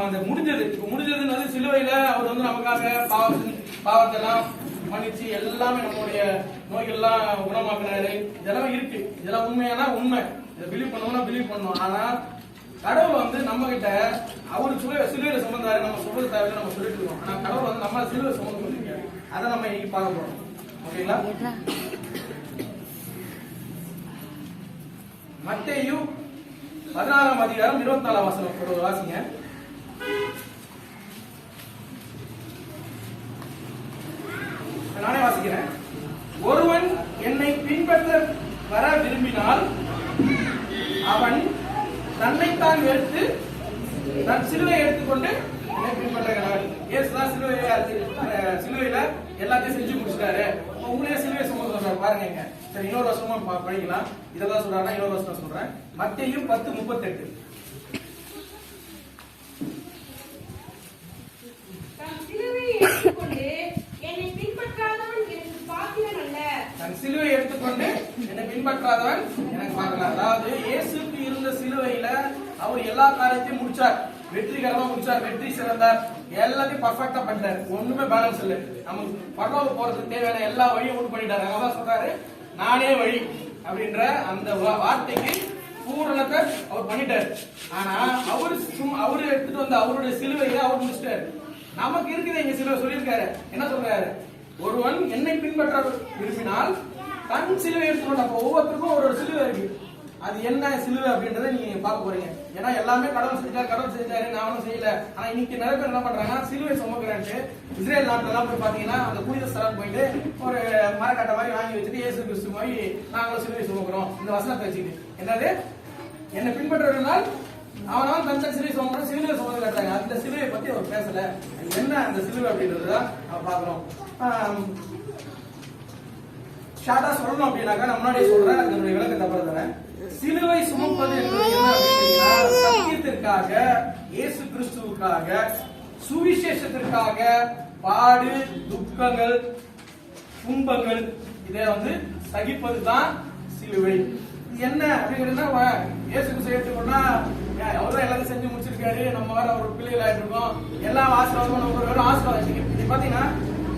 அந்த முடிஞ்சதுன்னு சிலுவையில அவர் வந்து நமக்காக பாவத்தை எல்லாம் மன்னிச்சு எல்லாமே நம்மளுடைய நோய்கள் எல்லாம் குணமாக்குறாரு. இதெல்லாம் இருக்கு. இதெல்லாம் உண்மையானா உண்மை. இதை பிலீவ் பண்ணோம்னா பிலீவ் பண்ணோம். ஆனா கடவுள் வந்து நம்ம கிட்ட அவரு சிலுவையில சுமந்தாரு, நம்ம சொல்றது தேவையில்லை, நம்ம சொல்லிட்டு இருக்கோம். ஆனா கடவுள் வந்து நம்ம சிலுவை சுமந்து சொல்லிருக்காரு. அதை நம்ம இன்னைக்கு பார்க்க போறோம். ஓகேங்களா? மத்தேயு 16ஆம் அதிகாரம் 24ஆம் வசனம் வாசிங்க. நானே வாசிக்கிறேன். ஒருவன் என்னை பின்பற்ற வர விரும்பினால் அவன் தன்னைத்தான் எடுத்து தன் சிலுவை எடுத்துக்கொண்டு என்னை பின்பற்றுகிறான். இயேசுதான் சிலுவையில எல்லாத்தையும் செஞ்சு முடிச்சிட்டாரு. உங்களே சிலுவை சுமந்து சொல்றாரு பாருங்க. சரி, இன்னொரு வருஷமா படிக்கலாம். இதெல்லாம் சொல்றாருன்னா இன்னொரு வருஷம் சொல்றேன். மத்தேயு 10:38. தன் சிலுவை எடுத்துக்கொண்டு என்னை பின்பற்றாதவன் எனக்கு பார்க்கலாம். அதாவது இயேசுக்கு இருந்த சிலுவையில அவர் எல்லா காரியத்தையும் முடிச்சார், வெற்றிகரமா முடிச்சார், வெற்றி சிறந்தார், எல்லாத்தையும் பர்ஃபெக்டா பண்ணிட்டாரு. ஒண்ணுமே பேலன்ஸ் இல்லை. நமக்கு பரலோகம் போறதுக்கு தேவையான எல்லா வழியும் உண்டு பண்ணிட்டாரு. அதான் சொல்றாரு, நானே வழி அப்படின்ற அந்த வார்த்தைக்கு பூரணத்தை அவர் பண்ணிட்டாரு. ஆனா அவரு எடுத்துட்டு வந்து அவருடைய சிலுவையை அவர் முடிச்சிட்டாரு. நமக்கு இருக்குது எங்க சிலுவை சொல்லியிருக்காரு. என்ன சொல்றாரு? ஒருவன் என்னை பின்பற்ற விரும்பினால் தன் சிலுவை எடுத்துக்கொண்டு. அப்ப ஒவ்வொருத்தருக்கும் ஒரு சிலுவை இருக்கு. அது என்ன சிலுவை அப்படின்றத நீங்க பார்க்க போறீங்க. ஏன்னா எல்லாமே கடவுள் செஞ்சாரு, நானும் செய்யல. ஆனா இன்னைக்கு நிறைய பேர் என்ன பண்றாங்க, சிலுவை சுமக்குறான்ட்டு இஸ்ரேல் நாட்டுல எல்லாம் போய் பாத்தீங்கன்னா அந்த புனித ஸ்தலம் போயிட்டு ஒரு மரக்கட்டை மாதிரி வாங்கி வச்சுட்டு இயேசு கிறிஸ்து மாதிரி நாங்களும் சிலுவை சுமக்குறோம் இந்த வசனத்தை வச்சுக்கிட்டு. என்னது? என்னை பின்பற்றுவதனால் அவனால் தன் சிலுவை சுமக்கணும், சிலுவை சுமந்து காட்டுறாங்க. அந்த சிலுவையை பத்தி அவர் பேசல. என்ன அந்த சிலுவை அப்படின்றதுதான் நம்ம பாக்குறோம். ஷார்ட்டா சொல்லணும் அப்படின்னாக்கா நான் முன்னாடி சொல்றேன், அதனுடைய விளக்கத்தை தரேன். சிலுவை சுமப்பது என்பது என்ன அப்படின்னா, சத்தியத்திற்காக, இயேசு கிறிஸ்துவுக்காக, சுவிசேஷத்திற்காக பாடு, துக்கங்கள், துன்பங்கள் இதை வந்து சகிப்பதுதான் சிலுவை. என்ன அப்படிங்கிறதுனா, இயேசு கிறிஸ்து எடுத்துக்கொண்டா அவர்தான் எல்லாத்தையும் செஞ்சு முடிச்சிருக்காரு, நம்ம வேற ஒரு பிள்ளைகள் ஆயிட்டு இருக்கோம், எல்லாம் ஆசீர்வாதம் ஒவ்வொரு ஆசீர்வாதம். இது பாத்தீங்கன்னா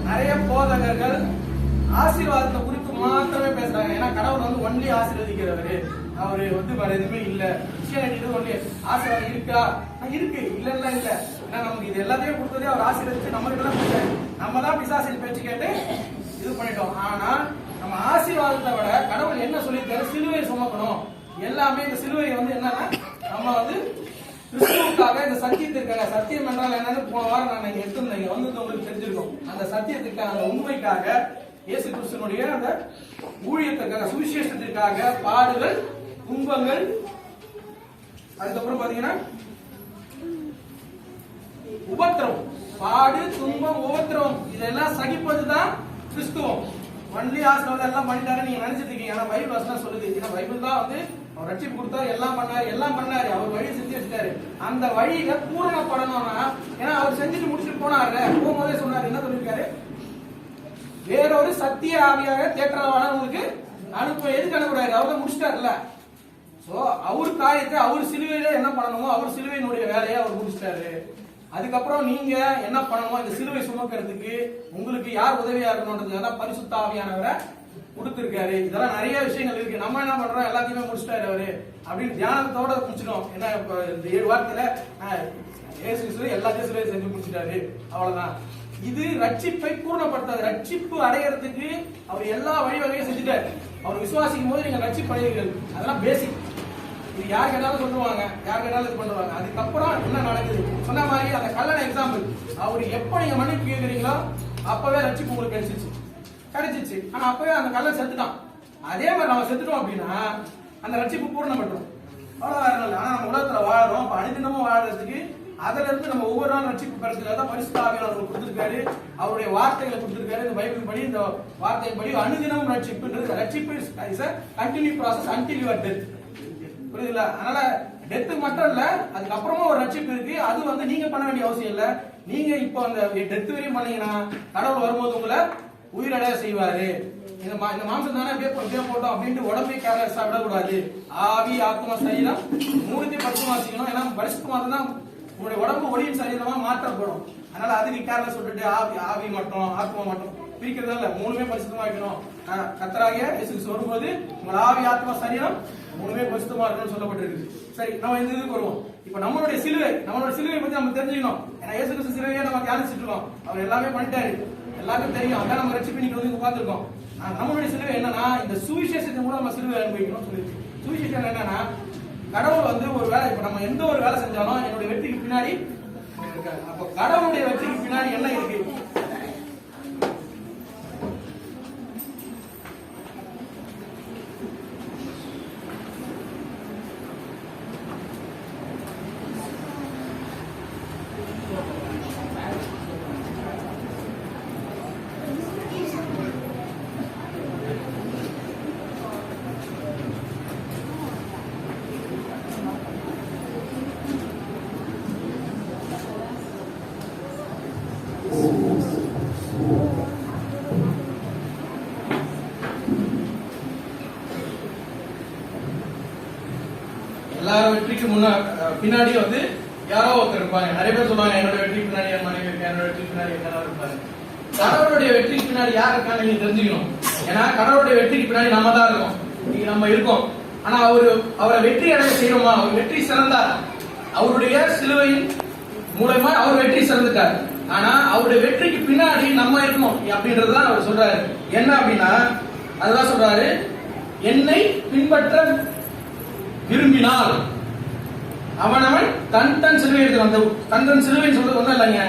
நிறைய போதகர்கள் ஆசீர்வாதத்தை குறித்து மாத்திரமே பேசுறாங்க. ஏன்னா கடவுள் வந்து ஒன்லி ஆசீர்வதிக்கிறவரு, அவரு வந்து வேற எதுவுமே இல்ல. விஷயம் ஒன்லி ஆசீர்வாதம் இருக்கா? இருக்கு, இல்ல இல்ல இல்ல. ஏன்னா நமக்கு இது எல்லாத்தையும் கொடுத்ததே அவர் ஆசீர்வதிச்சு நம்ம கிட்ட தான் கொடுத்தாரு. நம்ம தான் பிசாசின் பேச்சு கேட்டு இது பண்ணிட்டோம். ஆனா நம்ம ஆசீர்வாதத்தை விட கடவுள் என்ன சொல்லியிருக்காரு? சிலுவை சுமக்கணும். எல்லாமே இந்த சிலுவை வந்து என்னன்னா, நம்ம வந்து கிறிஸ்துவுக்காக, இந்த சத்தியத்திற்காக. சத்தியம் என்றால் என்னன்னு போன வாரம் நான் இங்க எடுத்திருந்தேன், வந்து உங்களுக்கு தெரிஞ்சிருக்கும். அந்த சத்தியத்துக்காக, அந்த உண்மைக்காக, இயேசு கிறிஸ்துனுடைய அந்த ஊழியத்திற்காக, சுவிசேஷத்திற்காக பாடுகள், துன்பங்கள், அதுக்கப்புறம் பாத்தீங்கன்னா உபத்திரவம். பாடு, துன்பம், உபத்திரவம் இதெல்லாம் சகிப்பதுதான் கிறிஸ்துவம். ஒன்லி ஆசீர்வாதம் எல்லாம் பண்ணிட்டாரு நீங்க நினைச்சிட்டு இருக்கீங்க. ஆனா பைபிள் வசனம் சொல்லுது. ஏன்னா பைபிள் தான் வந்து அவர் ரட்சிப்பு கொடுத்தாரு, எல்லாம் பண்ணாரு, அவர் வழி செஞ்சு வச்சுட்டாரு. அந்த வழியில பூரணப்படணும்னா, ஏன்னா அவர் செஞ்சுட்டு முடிச்சுட்டு போனாரு. போகும்போதே சொன்னாரு, என்ன சொல்லிருக்காரு? வேறொரு சத்திய ஆவியாக தேற்றவான உங்களுக்கு அனுப்ப. எதுக்கு அனுப்புறாரு? அவர் முடிச்சிட்டாருல்ல. சோ அவர் காரியத்தை, அவர் சிலுவையில என்ன பண்ணணுமோ அவர் சிலுவையினுடைய வேலையை அவர் முடிச்சிட்டாரு. அதுக்கப்புறம் நீங்க என்ன பண்ணணுமோ, இந்த சிலுவை சுமக்கிறதுக்கு உங்களுக்கு யார் உதவியா இருக்கணும்ன்றதுக்காக பரிசுத்த ஆவியானவரை கொடுத்திருக்காரு. இதெல்லாம் நிறைய விஷயங்கள் இருக்கு. நம்ம என்ன பண்றோம், எல்லாத்தையுமே முடிச்சிட்டாரு அவரு அப்படின்னு தியானத்தோட முடிச்சிட்டோம். ஏன்னா இப்ப இந்த 7 வாரத்துல எல்லாத்தையும் சிலுவை செஞ்சு முடிச்சிட்டாரு, அவ்வளவுதான். இது ரட்சிப்பை பூர்ணப்படுத்தாது. ரட்சிப்பு அடையறதுக்கு அவர் எல்லா வழிவகையும் செஞ்சுட்டாரு. அவர் விசுவாசிக்கும் போது நீங்க ரட்சிப்பு அடைவீர்கள். அதெல்லாம் பேசிக். இது யார் கேட்டாலும் சொல்லுவாங்க, யார் கேட்டாலும் இது பண்ணுவாங்க. அதுக்கப்புறம் என்ன நடக்குது சொன்ன மாதிரி அந்த கல்லணை எக்ஸாம்பிள். அவரு எப்ப நீங்க மன்னிப்பு கேட்கறீங்களோ அப்பவே ரட்சிப்பு உங்களுக்கு கிடைச்சிச்சு. ஆனா அப்பவே அந்த கல்லன் செத்துட்டான். அதே மாதிரி நம்ம செத்துட்டோம் அப்படின்னா அந்த ரட்சிப்பு பூர்ணப்பட்டுரும். அவ்வளவு வேற இல்லை. ஆனா நம்ம உலகத்துல வாழறோம். அப்ப அனுதினமும் வாழறதுக்கு அதுல இருந்து நம்ம ஒவ்வொரு நாள் ரட்சிப்பு பெறதுக்காக பரிசுத்த ஆவியானவர் கொடுத்திருக்காரு. அவருடைய வார்த்தைகளை கொடுத்திருக்காரு. இந்த பைபிள் படி, இந்த வார்த்தையின் படி அனுதினமும் ரட்சிப்புன்றது. ரட்சிப்பு is a continuous process until your death. புரியுதுல? அதனால டெத்து மட்டும் இல்ல, அதுக்கப்புறமா ஒரு ரட்சிப்பு இருக்கு. அது வந்து நீங்க பண்ண வேண்டிய அவசியம் இல்ல. நீங்க இப்போ அந்த டெத்து வரையும் பண்ணீங்கன்னா கடவுள் வரும்போது உங்களை உயிரடைய செய்வாரு. இந்த மாம்சம் தானே அப்படியே போட்டோம் அப்படின்ட்டு உடம்பை விடக்கூடாது. ஆவி, ஆத்மா, சரீரம் 310 வாசிக்கணும். ஏன்னா பரிசுத்த மாதம் தான் உங்களுடைய உடம்பு ஒளியின் சரீரமா மாற்றப்படும். அதனால அதுக்கு கேர்ல சொல்லிட்டு ஆவி மட்டும் ஆத்மா மட்டும் பிரிக்கிறது இல்ல, மூணுமே பரிசுத்தமா இருக்கணும். கர்த்தராகிய இயேசு கிறிஸ்து வரும்போது உங்கள் ஆவி ஆத்மா சரீரம் மூணுமே பரிசுத்தமா இருக்கணும்னு சொல்லப்பட்டிருக்கு. சரி, நம்ம இந்த இதுக்கு வருவோம். இப்ப நம்மளுடைய சிலுவை பத்தி நம்ம தெரிஞ்சுக்கணும். ஏன்னா இயேசு கிறிஸ்து சிலுவையை நம்ம தியானிச்சுட்டு இருக்கோம். அவர் எல்லாமே பண்ணிட்டாரு, எல்லாருக்கும் தெரியும். அதான் நம்ம ரட்சிப்பு இன்னைக்கு வந்து உட்கார்ந்துருக்கோம். நம்மளுடைய சிலுவை என்னன்னா இந்த சுவிசேஷத்தின் மூலம் நம்ம சிலுவை அனுபவிக்கணும்னு சொல்லியிருக்கு. சுவிசேஷம் என்னன்னா கடவுள் வந்து ஒரு வேலை, இப்ப நம்ம எந்த ஒரு வேலை செஞ்சாலும் என்னுடைய வெற்றிக்கு பின்னாடி இருக்காரு. அப்போ கடவுளுடைய வெற்றிக்கு பின்னாடி என்ன இருக்கு? எல்லாரும் வெற்றிக்கு பின்னாடி வந்து யாரோ ஒருத்தர் இருப்பாங்க. நிறைய பேர் சொல்லுவாங்க என்னோட வெற்றி பின்னாடி என் மனைவி இருக்கு, என்னோட வெற்றி பின்னாடி என்ன இருப்பாங்க. கடவுளுடைய வெற்றிக்கு பின்னாடி யார் இருக்கான்னு நீங்க தெரிஞ்சுக்கணும். ஏன்னா கடவுளுடைய வெற்றிக்கு பின்னாடி நம்ம தான் இருக்கோம், நீங்க நம்ம இருக்கோம். ஆனா அவரை வெற்றி அடைய செய்யணுமா? அவர் வெற்றி சிறந்தார், அவருடைய சிலுவையின் மூலமா அவர் வெற்றி சிறந்துட்டார். ஆனா அவருடைய வெற்றிக்கு பின்னாடி நம்ம இருக்கணும் அப்படின்றதுதான் அவர் சொல்றாரு. என்ன அப்படின்னா அதுதான் சொல்றாரு, என்னை பின்பற்ற விரும்பினால் அவனவன் தன் சிலுவை எடுத்து தன் சிலுவை சொல்றது ஒண்ணும் இல்லைங்க.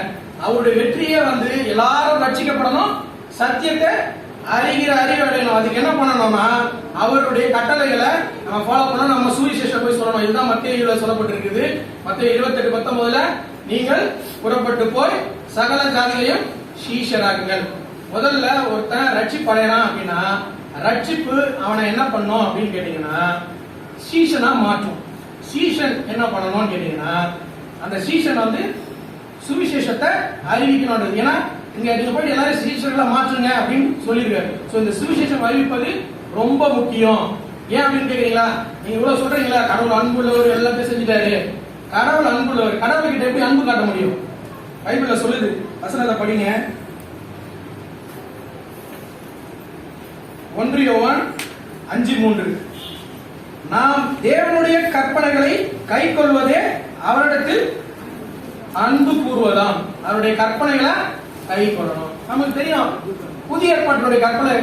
அவருடைய வெற்றியை வந்து எல்லாரும் ரட்சிக்கப்படணும், சத்தியத்தை அறிகிற அறிவு அடையணும். அதுக்கு என்ன பண்ணணும்னா அவருடைய கட்டளைகளை நம்ம ஃபாலோ பண்ணணும், நம்ம சுவிசேஷம் போய் சொல்லணும். இதுதான் மத்தேயுல சொல்லப்பட்டிருக்குது. மத்தேயு 28:19 நீங்கள் புறப்பட்டு போய் சகல ஜாதிகளையும் சீஷராகுங்கள். முதல்ல ஒருத்தன் ரட்சிப்பு அடையறான் அப்படின்னா ரட்சிப்பு அவனை என்ன பண்ணும் அப்படின்னு கேட்டீங்கன்னா சீஷனா மாற்றும். சீஷன் என்ன பண்ணணும்னு கேட்டீங்கன்னா அந்த சீஷன் வந்து சுவிசேஷத்தை அறிவிக்கணும். ஏன்னா நீங்க போய் எல்லாரும் சீஷர்களை மாற்றுங்க அப்படின்னு சொல்லிருக்காரு. சோ இந்த சுவிசேஷம் அறிவிப்பது ரொம்ப முக்கியம். ஏன் அப்படின்னு கேக்குறீங்களா? நீங்க இவ்வளவு சொல்றீங்களா கடவுள் அன்புள்ளவர் எல்லாத்தையும் செஞ்சுட்டாரு. கடவுள் அன்புள்ளவர், கடவுள் கிட்ட எப்படி அன்பு காட்ட முடியும்? பைபிள்ல சொல்லுது, வசனத்தை படிங்க. 1 யோவான் 5:3 நாம் தேவனுடைய கற்பனைகளை கை கொள்வதே அவரிடத்தில் அன்பு கூறுவதாம். அவருடைய கற்பனைகளை கை கொள்ளணும். நமக்கு தெரியும் புதிய ஏற்பாட்டினுடைய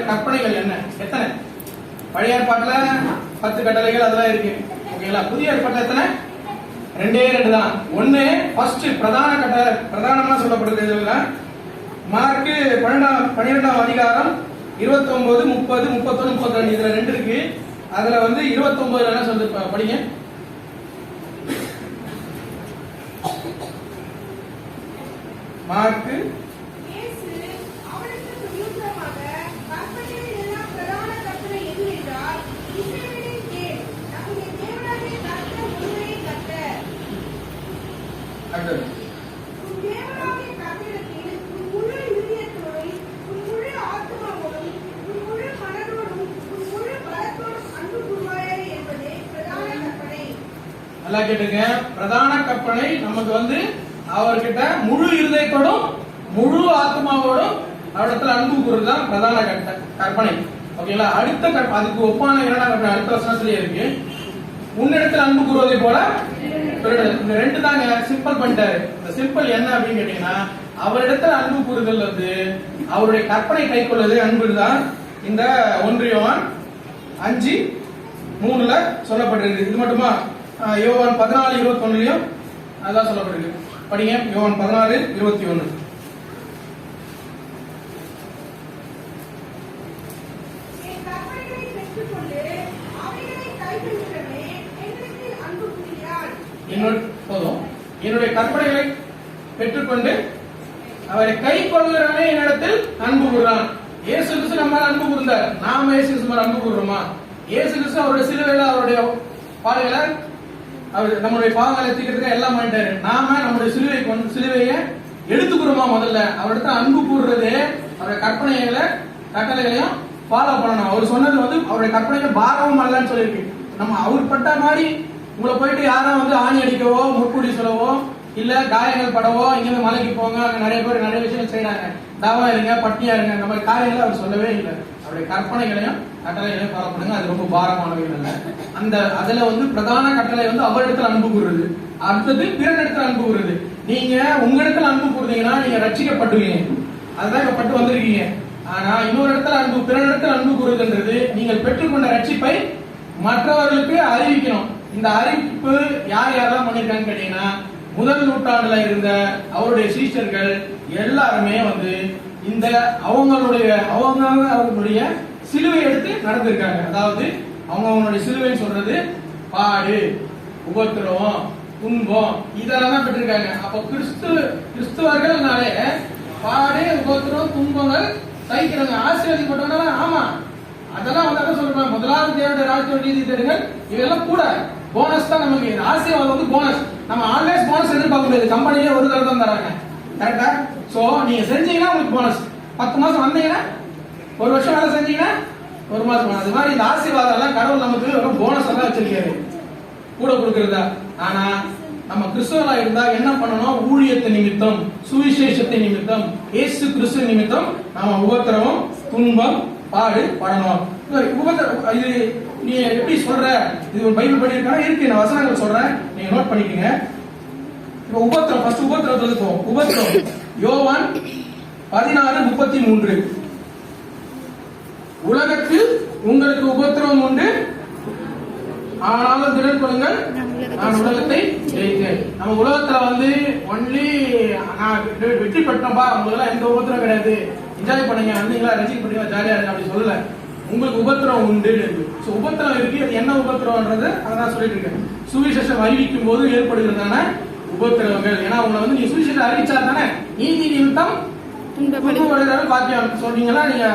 கற்பனைகள் என்ன, எத்தனை? பழைய ஏற்பாட்டுல 10 கட்டளைகள் அதெல்லாம் இருக்கு, ஓகேங்களா? புதிய ஏற்பாட்டுல எத்தனை? 2 தான். ஒண்ணு ஃபர்ஸ்ட் பிரதானமா சொல்லப்படுறது மார்க் 12ஆம் அதிகாரம் 29, 30, 31, 32 இதுல 2 இருக்கு. அதுல வந்து 29 என்ன சொல்லி படிங்க. மார்க் நல்லா கேட்டுங்க. பிரதான கற்பனை நமக்கு வந்து அவர்கிட்ட முழு இருதயத்தோடும் முழு ஆத்மாவோடும் அவரிடத்துல அன்பு கூறுறதுதான் பிரதான கற்பனை, ஓகேங்களா? அதுக்கு ஒப்பான இரண்டாம் கற்பனை அடுத்த வசனத்திலேயே இருக்கு. உன்னிடத்துல அன்பு கூறுவதை போல இந்த 2 தாங்க சிம்பிள் பண்ணிட்டாரு. இந்த சிம்பிள் என்ன அப்படின்னு கேட்டீங்கன்னா அவரிடத்துல அன்பு கூறுதல் வந்து அவருடைய கற்பனை கை கொள்வது அன்பு தான். இந்த 1 யோவான் 5:3 சொல்லப்பட்டிருக்கு. இது மட்டுமா? யோவான் 14:21 அதான் சொல்லப்பட்டிருக்கு. படிங்க யோவான் 14:21. என்னுடைய கற்பனைகளை பெற்றுக்கொண்டு அவரை கை கொள்கிறவனே என்னிடத்தில் அன்பு கூறுறான். இயேசு கிறிஸ்து நம்ம அன்பு கூர்ந்தார், நாம இயேசு கிறிஸ்து அன்பு கூறுறோமா? இயேசு கிறிஸ்து அவருடைய சிலுவையில அவருடைய பாடுகளை அவர் நம்முடைய பாவங்களை தீர்க்கிறதுக்கு எல்லாம் பண்ணிட்டாரு. நாம நம்முடைய சிலுவையை எடுத்துக்கிறோமா? முதல்ல அவர்கிட்ட அன்பு கூறுறது அவருடைய கட்டளைகளையும் ஃபாலோ பண்ணணும். அவர் சொன்னது வந்து அவருடைய கற்பனைகள் பாரமும் அல்லன்னு சொல்லியிருக்கு. நம்ம அவர் பட்ட மாதிரி உங்களை போயிட்டு யாரும் வந்து ஆணி அடிக்கவோ முற்கூடி சொல்லவோ இல்ல காயங்கள் படவோ இங்க மலைக்கு போங்க, அங்க நிறைய பேர் நிறைய விஷயங்கள் செய்யறாங்க, தாவா இருங்க, பட்டியா இருங்க, இந்த மாதிரி காரியங்களை அவர் சொல்லவே இல்லை. அவருடைய கற்பனைகளையும் கட்டளைகளையும் ஃபாலோ பண்ணுங்க, அது ரொம்ப பாரமானவைகள் அல்ல. அந்த அதுல பிரதான கட்டளை அவரிடத்துல அன்பு கூறுறது, அடுத்தது பிறனிடத்துல அன்பு கூறுறது. நீங்க உங்க இடத்துல அன்பு கூறுறீங்கன்னா நீங்க ரட்சிக்கப்படுவீங்க, அதுதான் இப்ப பட்டு வந்திருக்கீங்க. ஆனா இன்னொரு இடத்துல அன்பு, பிறனிடத்துல அன்பு கூறுதுன்றது நீங்கள் பெற்றுக்கொண்ட ரட்சிப்பை மற்றவர்களுக்கு அறிவிக்கணும். இந்த அறிவிப்பு யார் யாரெல்லாம் பண்ணிருக்காங்கன்னு கேட்டீங்கன்னா, முதல் நூற்றாண்டுல இருந்த அவருடைய சீஷர்கள் எல்லாருமே இந்த அவங்களுடைய சிலுவை எடுத்து நடந்திருக்காங்க. அதாவது அவங்களுடைய சிலுவை சொல்றது பாடு, உபத்திரவம், துன்பம் இதெல்லாம் தான் பெற்றிருக்காங்க. அப்ப கிறிஸ்துவர்கள்னாலே பாடு, உபத்திரம், துன்பங்கள் சகிக்கிறாங்க. ஆசீர்வதிக்கப்பட்டவங்க ஆமா, அதெல்லாம் அதான் சொல்றாங்க. முதலாவது தேவனுடைய ராஜ்யம் நீதி தேடுங்கள், இதெல்லாம் கூட போனஸ் தான். நமக்கு ஆசீர்வாதம் போனஸ். நம்ம ஆல்வேஸ் போனஸ் எதிர்பார்க்க முடியாது, கம்பெனியே ஒரு தடவை தான் தராங்க, கரெக்டா? சோ நீங்க செஞ்சீங்கன்னா உங்களுக்கு போனஸ், 10 மாசம் வந்தீங்கன்னா, ஒரு வருஷம் வேலை செஞ்சீங்கன்னா 1 மாசம் போனஸ். அது மாதிரி இந்த ஆசீர்வாதம் எல்லாம் கடவுள் நமக்கு ஒரு போனஸ் எல்லாம் வச்சிருக்காரு, கூட கொடுக்கறதா. ஆனா நம்ம கிறிஸ்தவரா இருந்தா என்ன பண்ணணும்? ஊழியத்தை நிமித்தம், சுவிசேஷத்தை நிமித்தம், இயேசு கிறிஸ்து நிமித்தம் நாம உபத்திரவம், துன்பம், பாடு படணும். இது நீ எப்படி சொல்ற? இது பைபிள் படியிருக்கா? இருக்கு, நான் வசனங்கள் சொல்றேன், நீங்க நோட் பண்ணிக்கங்க. இப்ப உபத்திரம், ஃபர்ஸ்ட் உபத்திரத்துல இருக்கும். உபத்திரம் யோவான் 16:33. உலகத்தில் உங்களுக்கு உபத்திரம் உண்டு, ஆனாலும் திடன் கொள்ளுங்கள், நான் உலகத்தை ஜெயித்தேன். நம்ம உலகத்துல ஒன்லி வெற்றி பெற்றோம்பா, உங்களுக்கு எந்த உபத்திரம் கிடையாது, என்ஜாய் பண்ணுங்க, வந்தீங்களா ரசிக்க பண்ணீங்களா, ஜாலியா இருக்கு அப்படி சொல்லல. உங்களுக்கு உபத்திரம் உண்டு. உபத்திரம் இருக்கு, அது என்ன உபத்திரம்ன்றது அதை நான் சொல்லிட்டு இருக்கேன். சுவிசேஷம் அறிவிக்கும் போது ஏற்படுகிறதான உபத்திரவங்கள். ஏன்னா உங்களை நீங்க சுவிசேஷம் அறிவிச்சா தானே நீதி நிமித்தம் பாக்கியம் சொல்றீங்களா? நீங்க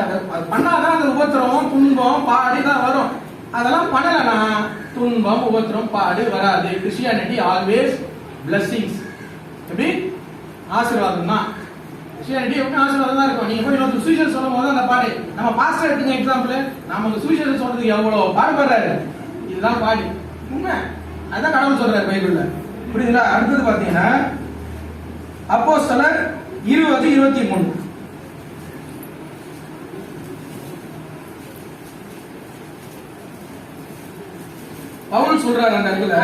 பண்ணாதான் அந்த உபத்திரம், துன்பம், பாடு தான் வரும். அதெல்லாம் பண்ணலனா துன்பம், உபத்திரம், பாடு வராது. கிறிஸ்டியானிட்டி ஆல்வேஸ் பிளஸிங்ஸ், எப்படி ஆசீர்வாதம் தான். கிறிஸ்டியானிட்டி எப்படி ஆசீர்வாதம் தான் இருக்கும். நீங்க போய் சுவிசேஷம் சொல்லும் போது அந்த பாடு, நம்ம பாஸ்டர் எடுத்துங்க எக்ஸாம்பிள், நமக்கு சுவிசேஷம் சொல்றதுக்கு எவ்வளவு பாடுபடுறாரு, இதுதான் பாடு உண்மை. அதான் கடவுள் சொல்றாரு பைபிள்ல, புரியுதுங்களா? அடுத்தது பாத்தீங்கன்னா அப்போஸ்தலர் 20:23. பவுல் சொல்றாரு அந்த இடத்துல,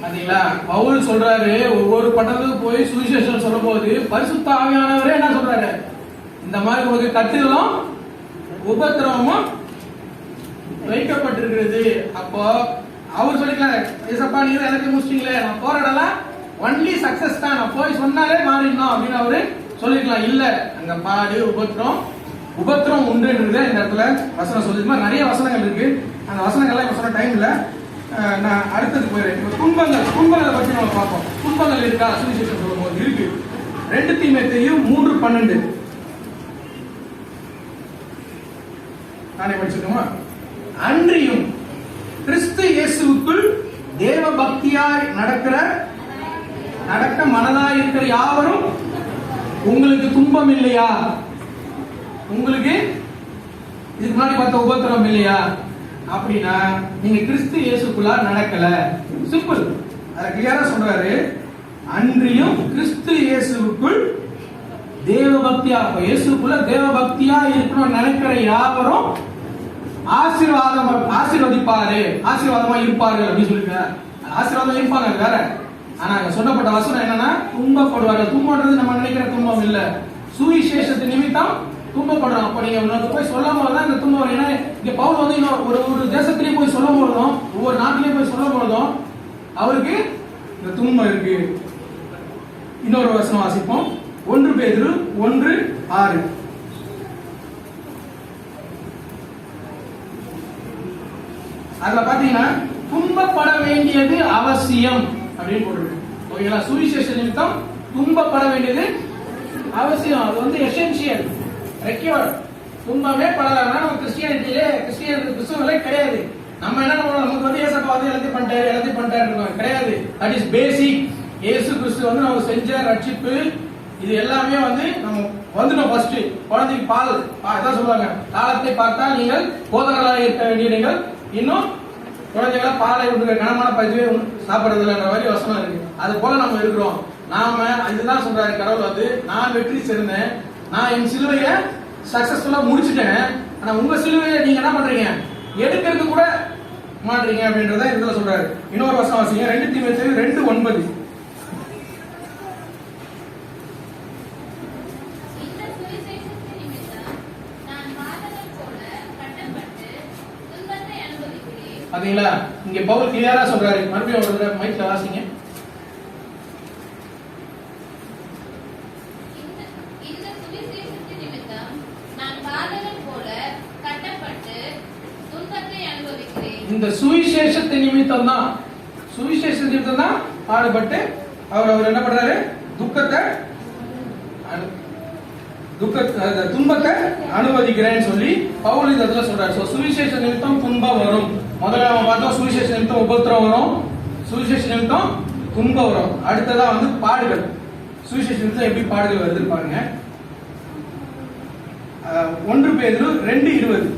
பாத்தீங்களா? பவுல் சொல்றாரு ஒவ்வொரு பட்டணத்துக்கு போய் சுவிசேஷம் சொல்லும் போது பரிசுத்த ஆவியானவரே என்ன சொல்றாரு, இந்த மாதிரி உங்களுக்கு கட்டுகளும் உபத்திரவமும் வைக்கப்பட்டிருக்கிறது. அப்போ அவர் சொல்லிக்கலாம், ஏசப்பா நீங்க எல்லாத்தையும் முடிச்சிட்டீங்களே, நான் போற இடம்லாம் ஒன்லி சக்சஸ் தான், நான் போய் சொன்னாலே மாறிடணும் அப்படின்னு அவரு சொல்லிக்கலாம். இல்ல, அங்க பாடு, உபத்திரம் உண்டுன்றது இந்த இடத்துல வசனம் சொல்லிருக்கோம். நிறைய வசனங்கள் இருக்கு, அந்த வசனங்கள்லாம் இப்ப சொன்ன டைம் இல்ல, நான் அடுத்தது போயிடுறேன். துன்பங்களை பற்றி நம்ம பார்ப்போம். துன்பங்கள் இருக்கா சுவிசேஷம் சொல்லும் போது? இருக்கு. 2 தீமோத்தேயு 3:12 நானே படிச்சுக்கோமா? அன்றியும் கிறிஸ்து இயேசுவுக்குள் தேவ பக்தியாய் நடக்க மனதாய் இருக்கிற யாவரும் உங்களுக்கு துன்பம் இல்லையா? உங்களுக்கு இதுக்கு முன்னாடி பார்த்த உபத்திரம் இல்லையா? அப்படின்னா நீங்க கிறிஸ்து இயேசுக்குள்ள நடக்கல. சிம்பிள், அத கிளியரா சொல்றாரு. அன்றியும் கிறிஸ்து இயேசுவுக்குள் தேவ பக்தியா, இயேசுக்குள்ள தேவ பக்தியா இருக்கணும் நினைக்கிற யாவரும் ஆசீர்வாதமா இருப்பார்கள் அப்படின்னு சொல்லிருக்க. ஆசீர்வாதம் இருப்பாங்க வேற, ஆனா சொல்லப்பட்ட வசனம் என்னன்னா துன்பப்படுவார்கள். துன்பம்ன்றது நம்ம நினைக்கிற துன்பம் இல்ல, சுவிசேஷத்து நிமித்தம் துன்பப்படுறோம். அப்ப நீங்க போய் சொல்லும் போதுதான் இந்த துன்பம். ஏன்னா இங்க பவுல் ஒரு தேசத்திலேயே போய் சொல்லும் போதும், ஒவ்வொரு நாட்டிலேயே போய் சொல்லும் போதும் அவருக்கு இந்த துன்பம் இருக்கு. இன்னொரு வசனம் வாசிப்போம், 1 பேதுரு 1:6. அதுல பாத்தீங்கன்னா துன்பப்பட வேண்டியது அவசியம் அப்படின்னு போட்டுருக்கு. ஓகேங்களா? சுவிசேஷ நிமித்தம் துன்பப்பட வேண்டியது அவசியம், அது எசென்சியல், ரெக்யூர்ட். துன்பமே படலன்னா நம்ம கிறிஸ்துவங்களே கிடையாது. நம்ம என்ன பண்ணுவோம், நமக்கு ஏசப்பா எல்லாத்தையும் பண்ணிட்டாரு இருக்கோம், கிடையாது. தட் இஸ் பேசிக். இயேசு கிறிஸ்து நம்ம செஞ்ச ரட்சிப்பு, இது எல்லாமே நம்ம வந்துடும். ஃபர்ஸ்ட் குழந்தைக்கு பால் அதான் சொல்லுவாங்க, காலத்தை பார்த்தால் நீங்கள் போதகர்களாக இருக்க வேண்டிய நீங்கள் இன்னும் குழந்தைகளை பாலை விட்டு கனமான பயிற்சியே சாப்பிடுறது இல்லைன்ற மாதிரி வசனம் இருக்கு. அது போல நம்ம இருக்கிறோம். நாம இதுதான் சொல்றாரு கடவுள் வந்து, நான் வெற்றி சேர்ந்தேன், நான் என் சிலுவையை சக்சஸ்ஃபுல்லா முடிச்சுட்டேன், ஆனா உங்க சிலுவையை நீங்க என்ன பண்றீங்க, எடுக்கிறது கூட மாட்டீங்க அப்படின்றத இதுல சொல்றாரு. இன்னொரு வசனம் வாசிங்க, 2 தீமோத்தேயு 2:9. பாத்தீங்களா, இங்க பவுல் கிளியரா சொல்றாரு. மறுபடியும் ஒரு தடவை மைக்ல வாசிங்க. இந்த சுவிசேஷத்தை நிமித்தம் தான், சுவிசேஷ நிமித்தம் தான் பாடுபட்டு அவர் என்ன பண்றாரு, துன்பத்தை அனுமதிக்கிறேன்னு சொல்லி பவுல் இந்த இடத்துல சொல்றாரு. சுவிசேஷ நிமித்தம் துன்பம் வரும். முதல்ல நம்ம பார்த்தோம், சுவிசேஷ நிமித்தம் உபத்திரம் வரும், சுவிசேஷ நிமித்தம் துன்பம் வரும். அடுத்ததா வந்து பாடுகள். சுவிசேஷ நிமித்தம் எப்படி பாடுகள் வருது பாருங்க. 1 பேதுரு 2:20.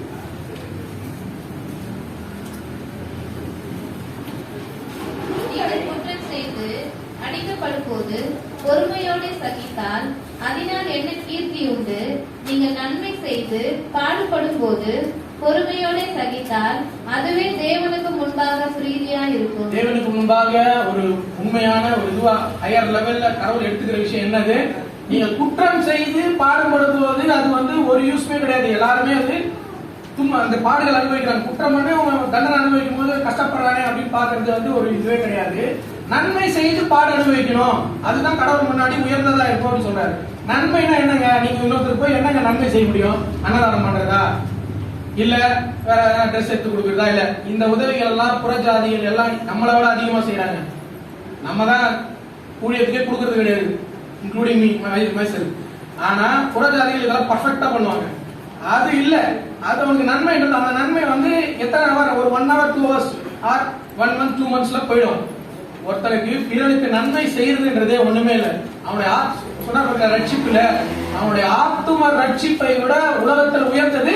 அடிக்கப்படும் போது பொறுமையோடு சகித்தால் அதனால் என்ன கீர்த்தி உண்டு? நீங்கள் நன்மை செய்து பாடுபடும் போது பொறுமையோடு சகித்தால் அதுவே தேவனுக்கு முன்பாக பிரீதியா இருக்கும். தேவனுக்கு முன்பாக ஒரு உண்மையான ஒரு இதுவா ஹையர் லெவல்ல கடவுள் எடுத்துக்கிற விஷயம் என்னது, நீங்க குற்றம் செய்து பாடுபடும்போது அது வந்து ஒரு யூஸ்மே கிடையாது. எல்லாருமே வந்து அந்த பாடுகள் அனுபவிக்கிறாங்க. குற்றம் பண்ணி தண்டனை அனுபவிக்கும் போது கஷ்டப்படுறானே அப்படின்னு பாக்குறது வந்து ஒரு இதுவே கிடையாது. நன்மை செய்து பாடு அனுபவிக்கணும், அதுதான் கடவுள் முன்னாடி உயர்ந்ததா இருக்கும் அப்படின்னு சொல்றாரு. நன்மைனா என்னங்க, நீங்க இன்னொருத்தருக்கு போய் என்னங்க நன்மை செய்ய முடியும்? அன்னதானம் பண்றதா, இல்ல வேற ட்ரெஸ் எடுத்து கொடுக்கறதா, இல்ல இந்த உதவிகள் எல்லாம் புறஜாதிகள் எல்லாம் நம்மளை விட அதிகமா செய்யறாங்க. நம்ம தான் ஊழியத்துக்கே கொடுக்கறது கிடையாது, இன்க்ளூடிங் மைசெல்ஃப். ஆனா புறஜாதிகள் இதெல்லாம் பர்ஃபெக்டா பண்ணுவாங்க. அது இல்ல, அது உங்களுக்கு நன்மை. அந்த நன்மை வந்து எத்தனை ஹவர், ஒரு 1 hour 2 hours ஆர் 1 month 2 monthsல போயிடும். ஒருத்தருக்கு பிறருக்கு நன்மை செய்யறதுன்றதே ஒண்ணுமே இல்லை. அவனுடைய ரட்சிப்புல அவனுடைய ஆத்தும ரட்சிப்பை விட உலகத்தில் உயர்ந்தது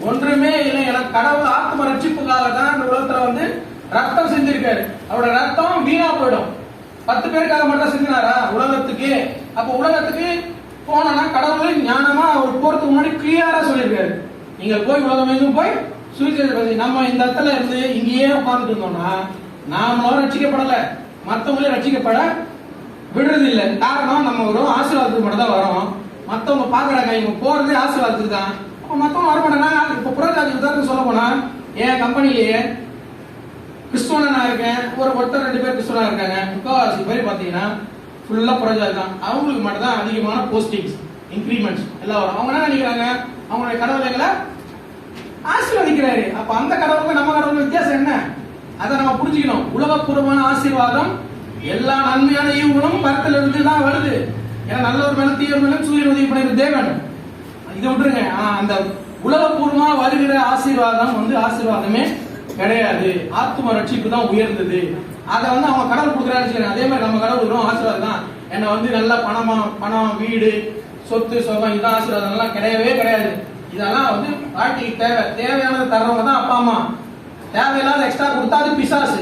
ஒன்றுமே இல்லை. எனக்கு கடவுள் ஆத்தும ரட்சிப்புக்காக தான் இந்த உலகத்துல வந்து ரத்தம் செஞ்சிருக்காரு. அவரோட ரத்தம் வீணா போயிடும். 10 பேருக்காக மட்டும் செஞ்சினாரா உலகத்துக்கு? அப்ப உலகத்துக்கு போனா கடவுள் ஞானமா அவர் போறதுக்கு முன்னாடி கிளியரா சொல்லியிருக்காரு, நீங்க போய் உலகம் எங்கும் போய் சுவிசேஷம். நம்ம இந்த இடத்துல இருந்து இங்கேயே உட்கார்ந்துட்டு இருந்தோம்னா நாமளும் ரட்சிக்கப்படல, மற்றவங்களே ரட்சிக்கப்பட விடுறது இல்லை. காரணம், நம்ம வரும் ஆசீர்வாதத்துக்கு மட்டும் தான் வரோம். மற்றவங்க பாக்குறாங்க இவங்க போறதே ஆசீர்வாதத்துக்கு தான். அப்ப மற்றவங்க வர மாட்டாங்க. இப்ப புறஜாதி உதாரணம் சொல்ல போனா, என் கம்பெனிலேயே கிறிஸ்துவனா இருக்கேன், ஒருத்தர் 2 பேர் கிறிஸ்துவனா இருக்காங்க. முக்காவாசி பேர் பாத்தீங்கன்னா ஃபுல்லா புறஜாதி தான். அவங்களுக்கு மட்டும் தான் அதிகமான போஸ்டிங்ஸ், இன்கிரிமெண்ட்ஸ் எல்லாம் வரும். அவங்க என்ன நினைக்கிறாங்க, அவங்களுடைய கடவுள் எங்களை ஆசீர்வதிக்கிறாரு. அப்ப அந்த கடவுளுக்கு நம்ம கடவுளுக்கு வித்தியாசம் என்ன? அதை நம்ம புரிஞ்சுக்கணும். உலகப்பூர்வமான ஆசீர்வாதம், எல்லா நன்மையான ஈவுகளும் பரத்துல இருந்து தான் வருது. ஏன்னா நல்ல ஒரு மேலும் தீவிர மேலும் சூரியன் உதவி பண்ணிருக்க தேவன். இதை விட்டுருங்க. அந்த உலகப்பூர்வமா வருகிற ஆசீர்வாதம் வந்து ஆசீர்வாதமே கிடையாது. ஆத்தும ரட்சிப்பு தான் உயர்ந்தது. அதை வந்து அவங்க கடவுள் கொடுக்குறான்னு. அதே மாதிரி நம்ம கடவுள் ஆசீர்வாதம் தான். என்ன வந்து நல்ல பணம், வீடு, சொத்து, சுகம், இதான் ஆசீர்வாதம் எல்லாம் கிடையவே கிடையாது. இதெல்லாம் வந்து வாழ்க்கைக்கு தேவையானது தர்றவங்க தான் அப்பா அம்மா. தேவையில்லாத எக்ஸ்ட்ரா கொடுத்தா அது பிசாசு.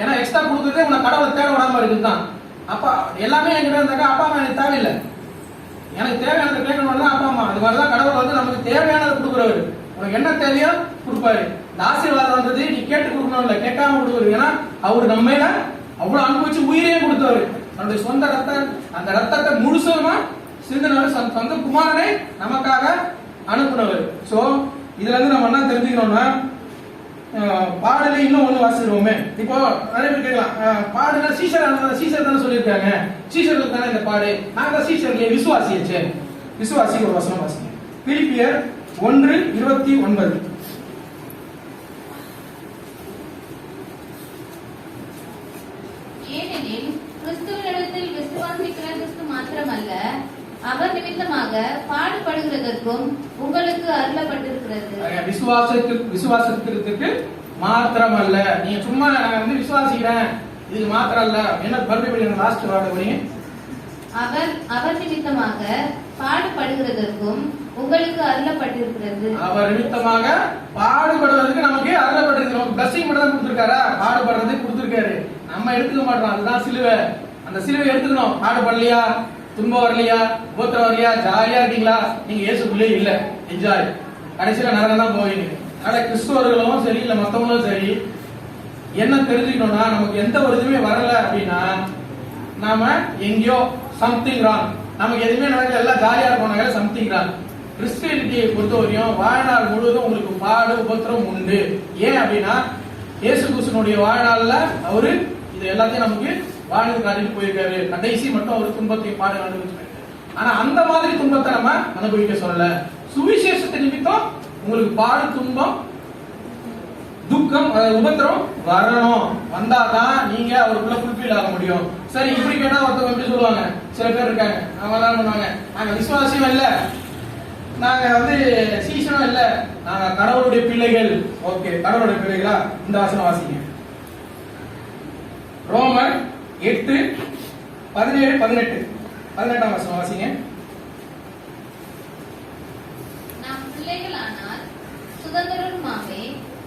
ஏன்னா எக்ஸ்ட்ரா கொடுக்குறதே உனக்கு கடவுளை தேவை விடாம இருக்குதான். அப்பா எல்லாமே என்கிட்ட இருந்தாக்கா அப்பா அம்மா எனக்கு தேவையில்லை. எனக்கு தேவையானது கேட்கணும் தான் அப்பா அம்மா. அது மாதிரிதான் கடவுள் வந்து நமக்கு தேவையானது கொடுக்குறவர். உனக்கு என்ன தேவையோ கொடுப்பாரு. இந்த ஆசீர்வாதம் வந்தது நீ கேட்டு கொடுக்கணும் இல்ல, கேட்காம கொடுக்குறது. ஏன்னா அவரு நம்ம மேல அவ்வளவு அனுபவிச்சு உயிரே கொடுத்தவர். தன்னுடைய சொந்த அந்த ரத்தத்தை முழுசுமா சிந்தினவர், சொந்த குமாரனை நமக்காக அனுப்புனவர். சோ இதுல இருந்து நம்ம என்ன தெரிஞ்சுக்கணும்னா, பாடல இன்னும் ஒண்ணு வாசிடுவோமே. இப்போ நிறைய பேர் கேட்கலாம், பாடுனா சீசர் தானே சொல்லியிருக்காங்க, சீசர்களுக்கு தானே இந்த பாடு, நாங்க சீசர்களே விசுவாசியாச்சு. விசுவாசி ஒரு வசனம் வாசிங்க. பிலிப்பியர் 1:29. ஏனெனில் கிறிஸ்துவினிடத்தில் விசுவாசிக்கிற கிறிஸ்து மாத்திரமல்ல, அவர் நிமித்தமாக பாடுபடுகிறதற்கும் உங்களுக்கு அருளப்பட்டிருக்கிறது. விசுவாசத்திற்கு மாத்திரம் அல்ல. நீங்க சும்மா நான் வந்து விசுவாசிக்கிறேன் இது மாத்திரம் அல்ல. என்ன பல்வேறு லாஸ்ட் வார்த்தை அவர் நிமித்தமாக பாடுபடுகிறதற்கும் உங்களுக்கு அருளப்பட்டிருக்கிறது. அவர் நிமித்தமாக பாடுபடுவதற்கு நமக்கு அருளப்பட்டிருக்கு. நமக்கு பிளஸிங் மட்டும் தான் கொடுத்திருக்காரா? பாடுபடுறதுக்கு கொடுத்திருக்காரு. நம்ம எடுத்துக்க மாட்டோம். அதுதான் சிலுவை. அந்த சிலுவை எடுத்துக்கணும். பாடுபடலையா, துன்பம் வரலையா, உபத்திரம் வரலையா, ஜாலியா இருக்கீங்களா, நீங்க இயேசுக்குள்ளே இல்ல, என்ஜாய். கடைசியில நரகம் தான் போவீங்க. ஆனா கிறிஸ்துவர்களும் சரி இல்ல மத்தவங்களும் சரி என்ன தெரிஞ்சுக்கணும்னா, நமக்கு எந்த ஒரு இதுவுமே வரல அப்படின்னா நாம எங்கேயோ சம்திங் ராங். நமக்கு எதுவுமே நடக்கல, எல்லாம் ஜாலியா இருக்கணும், சம்திங் ராங். கிறிஸ்டியானிட்டியை பொறுத்தவரையும் வாழ்நாள் முழுவதும் உங்களுக்கு பாடு உபத்திரம் உண்டு. ஏன் அப்படின்னா இயேசு கிறிஸ்துனுடைய வாழ்நாள்ல அவரு இது எல்லாத்தையும் நமக்கு வாழ்ந்து காட்டிட்டு போயிருக்காரு. கடைசி மட்டும் அவர் துன்பத்தையும் பாடு அனுபவிச்சு. ஆனா அந்த மாதிரி துன்பத்தை நம்ம அனுபவிக்க சொல்லல. சுவிசேஷத்தை நிமித்தம் உங்களுக்கு பாடு, துன்பம், துக்கம், உபத்திரம் வரணும். வந்தாதான் நீங்க அவருக்குள்ள ஃபுல்ஃபில் ஆக முடியும். சரி, இப்படி கேட்டா ஒருத்தவங்க எப்படி சொல்லுவாங்க? சில பேர் இருக்காங்க, அவங்க எல்லாம் பண்ணுவாங்க, நாங்க விசுவாசியம் இல்ல, நாங்க சீசனும் இல்ல, நாங்க கடவுளுடைய பிள்ளைகள். ஓகே, கடவுளுடைய பிள்ளைகளா? இந்த வசனம் வாசிங்க. ரோமர் 8:17-18 வசனம் வாசிங்க. நாம் பிள்ளைகளானால் சுதந்திரருமாமே,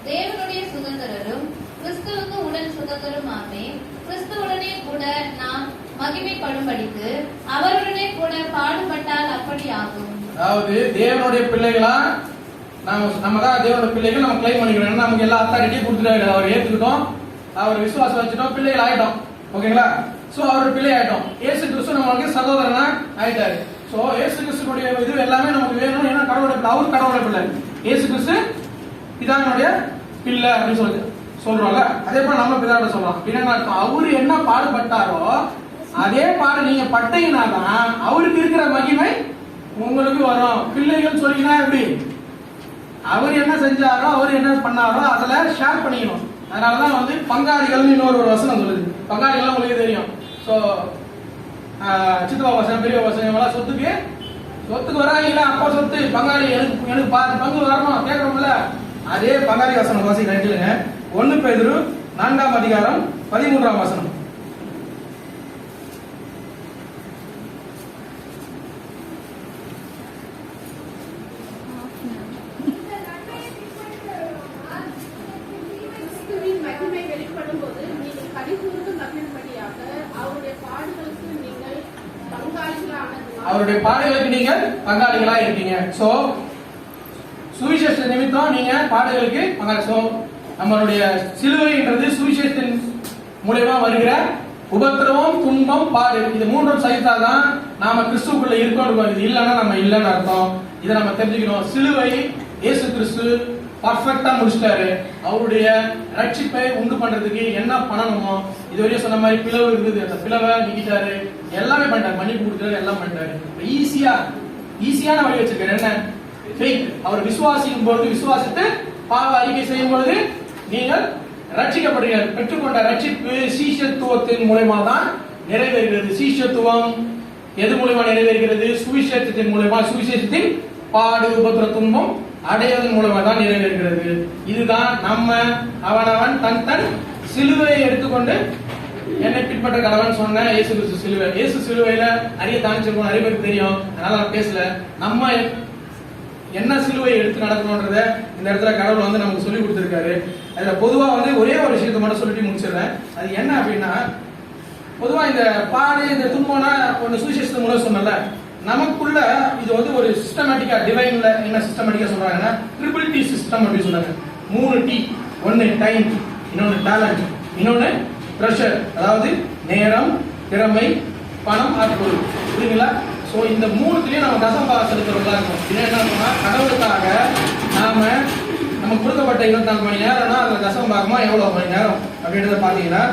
தேவனுடைய சுதந்திரரும் கிறிஸ்துவுக்கு உடன் சுதந்திரருமாமே, கிறிஸ்துவுடனே கூட நாம் மகிமைப்படும்படிக்கு அவருடனே கூட பாடுபட்டால் அப்படி ஆகும். அதாவது தேவனுடைய பிள்ளைகளா நம்ம தான் தேவனுடைய பிள்ளைகள் நம்ம கிளைம் பண்ணிக்கிறோம். நமக்கு எல்லா அத்தாரிட்டியும் கொடுத்துட்டாரு. அவர் ஏத்துக்கிட்டோம், அவர் விசுவாசம் வச்சுட்டோம், பிள்ளைகள் ஆயிட்டோம். ஓகேங்களா? சோ அவர் பிள்ளை ஆயிட்டோம். இயேசு கிறிஸ்து நமக்கு சகோதரனா ஆயிட்டாரு. சோ இயேசு கிறிஸ்துனுடைய இது எல்லாமே நமக்கு வேணும். ஏன்னா கடவுளுடைய பிள்ளை, அவர் கடவுளுடைய பிள்ளை. இயேசு கிறிஸ்து பிதாவினுடைய பிள்ளை அப்படின்னு சொல்றோம்ல. அதே போல நம்ம பிதாவோட சொல்லலாம். பின்னாடி அவரு என்ன பாடுபட்டாரோ அதே பாடு நீங்க பட்டீங்கன்னாதான் அவருக்கு இருக்கிற மகிமை உங்களுக்கு வரும். பிள்ளைகள் சொல்லினா எப்படி? அவர் என்ன செஞ்சாரோ, அவர் என்ன பண்ணாரோ அதுல ஷேர் பண்ணிக்கணும். அதனாலதான் பங்காளிகள் இன்னொரு ஒரு வசனம் சொல்லுது. பங்காளிகள் உங்களுக்கு தெரியும். சோ சித்தப்பா வசனம், பெரிய வசனம் எல்லாம் சொத்துக்கு வராங்களா? அப்பா சொத்து பங்காளி எனக்கு பங்கு வரணும் கேட்கறோம்ல. அதே பங்காளி வசனம் வாசி கேளுங்க. 1 பேதுரு 4:13 வசனம். அவருடைய பாடுகளுக்கு நீங்கள் பங்காளிகளா இருக்கீங்க. சோ சுவிசேஷ நிமித்தம் நீங்க பாடுகளுக்கு பங்காளி. சோ நம்மளுடைய சிலுவைன்றது சுவிசேஷத்தின் மூலமா வருகிற உபத்திரவம், துன்பம், பாடு, இது மூன்றும் சகித்தாதான் நாம கிறிஸ்துவுக்குள்ள இருக்கோம். இது இல்லைன்னா நம்ம இல்லைன்னு அர்த்தம். இதை நம்ம தெரிஞ்சுக்கணும். சிலுவை இயேசு கிறிஸ்து பர்ஃபெக்டா முடிச்சிட்டாரு. அவருடைய ரட்சிப்பை உண்டு பண்றதுக்கு என்ன பண்ணணுமோ இதுவரையும் சொன்ன மாதிரி பிளவு இருக்குது, அந்த பிளவை நீக்கிட்டாரு. எல்லாமே பண்ணிட்டாரு, மன்னிப்பு கொடுத்தாரு, எல்லாம் பண்ணிட்டாரு. ஈஸியான வழி வச்சிருக்காரு. என்ன? ஃபெய்த். அவர் விசுவாசிக்கும் பொழுது, விசுவாசித்து பாவ அறிக்கை செய்யும் பொழுது நீங்கள் ரட்சிக்கப்படுகிறீர்கள். பெற்றுக்கொண்ட ரட்சிப்பு சீஷத்துவத்தின் மூலமா தான் நிறைவேறுகிறது. சீஷத்துவம் எது மூலமா நிறைவேறுகிறது? சுவிசேஷத்தின் மூலமா. சுவிசேஷத்தின் பாடு, உபத்திர, துன்பம் அடைவதன் மூலமா தான் நிறைவேறுகிறது. இதுதான் நம்ம அவனவன் தன் சிலுவையை எடுத்துக்கொண்டு என்னை பின்பற்ற கடவன் சொன்ன இயேசு கிறிஸ்து சிலுவை. இயேசு சிலுவையில நிறைய தானிச்சிருக்கோம், நிறைய பேருக்கு தெரியும். அதனால நான் பேசல. நம்ம என்ன சிலுவையை எடுத்து நடக்கணும்ன்றத இந்த இடத்துல கடவுள் நமக்கு சொல்லி கொடுத்திருக்காரு. அதுல பொதுவா ஒரே ஒரு விஷயத்தை மட்டும் சொல்லிட்டு முடிச்சிடுறேன். அது என்ன அப்படின்னா, பொதுவா இந்த பாடு, இந்த துன்பம்னா ஒன்னு சுவிசேஷத்து மூலம் சொன்னல, நமக்குள்ள இது ஒரு சிஸ்டமேட்டிக்கா, டிவைன்ல என்ன சிஸ்டமேட்டிக்கா சொல்றாங்கன்னா ட்ரிபிள் டி சிஸ்டம் அப்படின்னு சொல்றாங்க. 3 டி. ஒன்னு டைம், இன்னொன்னு டேலண்ட், இன்னொன்னு ப்ரெஷர். அதாவது நேரம், திறமை, பணம், பொருள். புரியுங்களா? சோ இந்த மூணுத்திலயும் நம்ம தசமபாகம் செலுத்துறதா இருக்கும். இது என்ன கடவுளுக்காக நமக்கு கொடுக்கப்பட்ட 24 மணி நேரம்னா அதுல தசமபாகமா எவ்வளவு மணி நேரம் அப்படின்றத பாத்தீங்கன்னா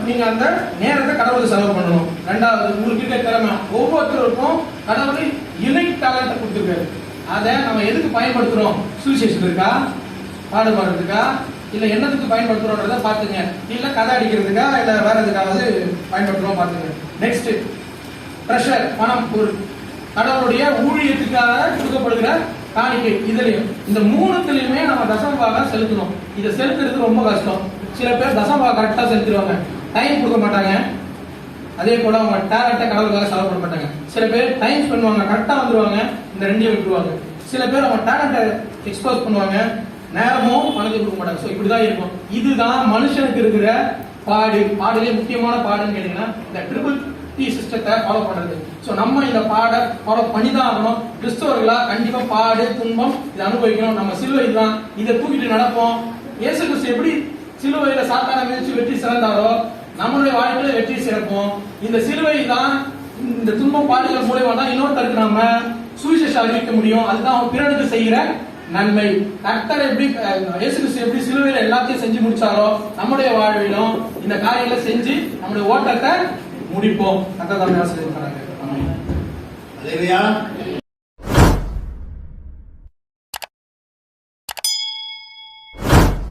நீங்க அந்த நேரத்தை கடவுளுக்கு செலவு பண்ணணும். ரெண்டாவது, உங்களுக்கு இருக்க திறமை. ஒவ்வொருத்தருக்கும் கடவுள் யூனிக் டேலண்ட் கொடுத்துருக்காரு. அதை நம்ம எதுக்கு பயன்படுத்துறோம்? சுவிசேஷத்துக்கா, பாடுபாடுறதுக்கா, இல்ல என்னத்துக்கு பயன்படுத்துறோம்ன்றத பாத்துங்க. இல்ல கதை அடிக்கிறதுக்கா, இல்ல வேற எதுக்காவது பயன்படுத்துறோம் பாத்துங்க. நெக்ஸ்ட், பிரஷர், பணம், பொருள். கடவுளுடைய ஊழியத்துக்காக கொடுக்கப்படுகிற காணிக்கை. இதுலயும் இந்த மூணுத்திலயுமே நம்ம தசமபாகம் செலுத்தணும். இதை செலுத்துறது ரொம்ப கஷ்டம். சில பேர் தசமபாகம் கரெக்டா செலுத்திடுவாங்க, டைம் கொடுக்க மாட்டாங்க, அதே போல அவங்க டேலண்ட்டை கடவுளுக்காக செலவு பண்ண மாட்டாங்க. சில பேர் டைம் ஸ்பெண்ட் பண்ணுவாங்க, கரெக்டா வந்துருவாங்க, இந்த ரெண்டையும் விட்டுருவாங்க. சில பேர் அவங்க டேலண்ட்டை எக்ஸ்போஸ் பண்ணுவாங்க, நேரமும் பணத்தை கொடுக்க மாட்டாங்க. ஸோ இப்படிதான் இருக்கும். இதுதான் மனுஷனுக்கு இருக்கிற பாடுலே முக்கியமான பாடுன்னு கேட்டீங்கன்னா இந்த ட்ரிபிள் டி சிஸ்டத்தை ஃபாலோ பண்றது. ஸோ நம்ம இந்த பாடை ஃபாலோ பண்ணி தான் ஆகணும். கிறிஸ்தவர்களா கண்டிப்பா பாடு துன்பம் இதை அனுபவிக்கணும். நம்ம சிலுவை தான், இதை தூக்கிட்டு நடப்போம். இயேசு கிறிஸ்து எப்படி சிலுவையில சாத்தான மிதிச்சு வெற்றி சிறந்தாரோ நம்மளுடைய வாழ்க்கையில வெற்றி சிறப்போம். இந்த சிலுவை தான், இந்த துன்பம் பாடுகள் மூலமா தான் இன்னொருத்தருக்கு நாம சுவிசேஷம் அறிவிக்க முடியும். அதுதான் அவன் பிறருக்கு செய்கிற நன்மை. கர்த்தர் எப்படி இயேசு கிறிஸ்து எப்படி சிலுவையில எல்லாத்தையும் செஞ்சு முடிச்சாரோ நம்முடைய வாழ்விலும் இந்த காரியங்களை செஞ்சு நம்முடைய ஓட்டத்தை முடிப்போம். கர்த்தர் தாமே ஆசீர்வதிப்பாராக. ஆமென். அல்லேலூயா.